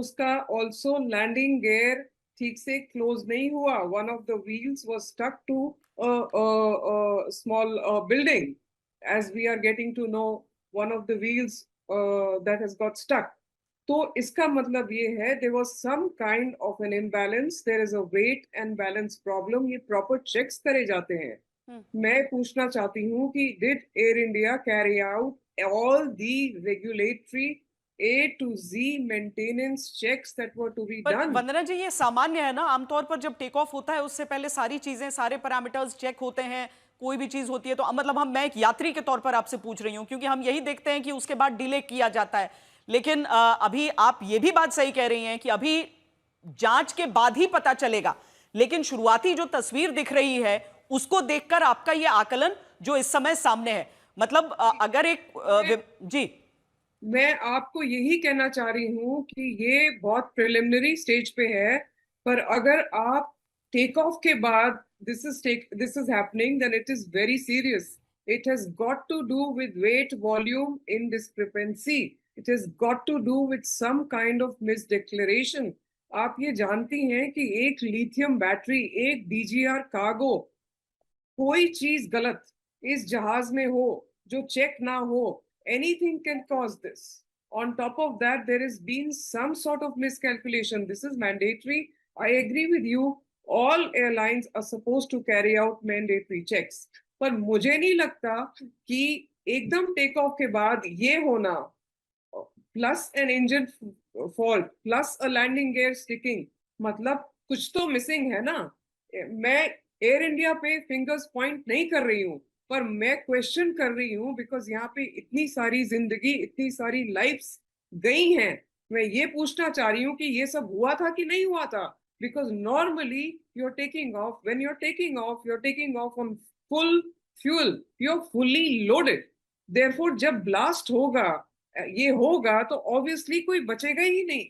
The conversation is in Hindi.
उसका ऑल्सो लैंडिंग गियर ठीक से क्लोज नहीं हुआ. One of the wheels was stuck to small building. As we are getting to know, one of the wheels that has got stuck. तो इसका मतलब ये है there was some kind of an imbalance, there is a weight and balance problem. ये प्रॉपर चेक्स करे जाते हैं. हम्म। मैं पूछना चाहती हूँ कि did Air India carry out all the regulatory A to Z maintenance checks that were to be पर done? वंदना जी, ये सामान्य है ना, आमतौर पर जब टेक ऑफ होता है उससे पहले सारी चीजें, सारे पैरामीटर्स चेक होते हैं, कोई भी चीज होती है तो मतलब हम, मैं एक यात्री के तौर पर आपसे पूछ रही हूँ क्योंकि हम यही देखते हैं कि उसके बाद डिले किया जाता है। लेकिन अभी आप ये भी बात सही कह रही हैं कि अभी जांच के बाद ही पता चलेगा, लेकिन शुरुआती जो तस्वीर दिख रही है उसको देखकर आपका ये आकलन जो इस समय सामने है, मतलब अगर एक मैं जी। मैं आपको यही कहना चाह रही हूँ कि ये बहुत प्रिलिमिनरी स्टेज पे है. पर अगर आप टेक ऑफ के बाद this is happening, then it is very serious. It has got to do with weight volume in discrepancy. It has got to do with some kind of misdeclaration. आप ये जानती हैं कि एक लिथियम बैटरी, एक डीजीआर कार्गो, कोई चीज गलत इस जहाज में हो जो चेक ना हो, anything can cause this. On top of that, there has been some sort of miscalculation. This is mandatory. I agree with you. All airlines are supposed to carry out mandatory checks. पर मुझे नहीं लगता कि एकदम टेक ऑफ के बाद ये होना, plus an engine fault plus a landing gear sticking, मतलब कुछ तो मिसिंग है ना. मैं एयर इंडिया पे फिंगर्स पॉइंट नहीं कर रही हूँ, पर मैं क्वेश्चन कर रही हूँ बिकॉज यहाँ पे इतनी सारी जिंदगी, इतनी सारी लाइफ्स गई हैं. मैं ये पूछना चाह रही हूँ कि ये सब हुआ था कि नहीं हुआ था. Because normally you are taking off, when you are taking off on full fuel, you are fully loaded. Therefore जब ब्लास्ट होगा, ये होगा, तो ऑब्वियसली कोई बचेगा ही नहीं.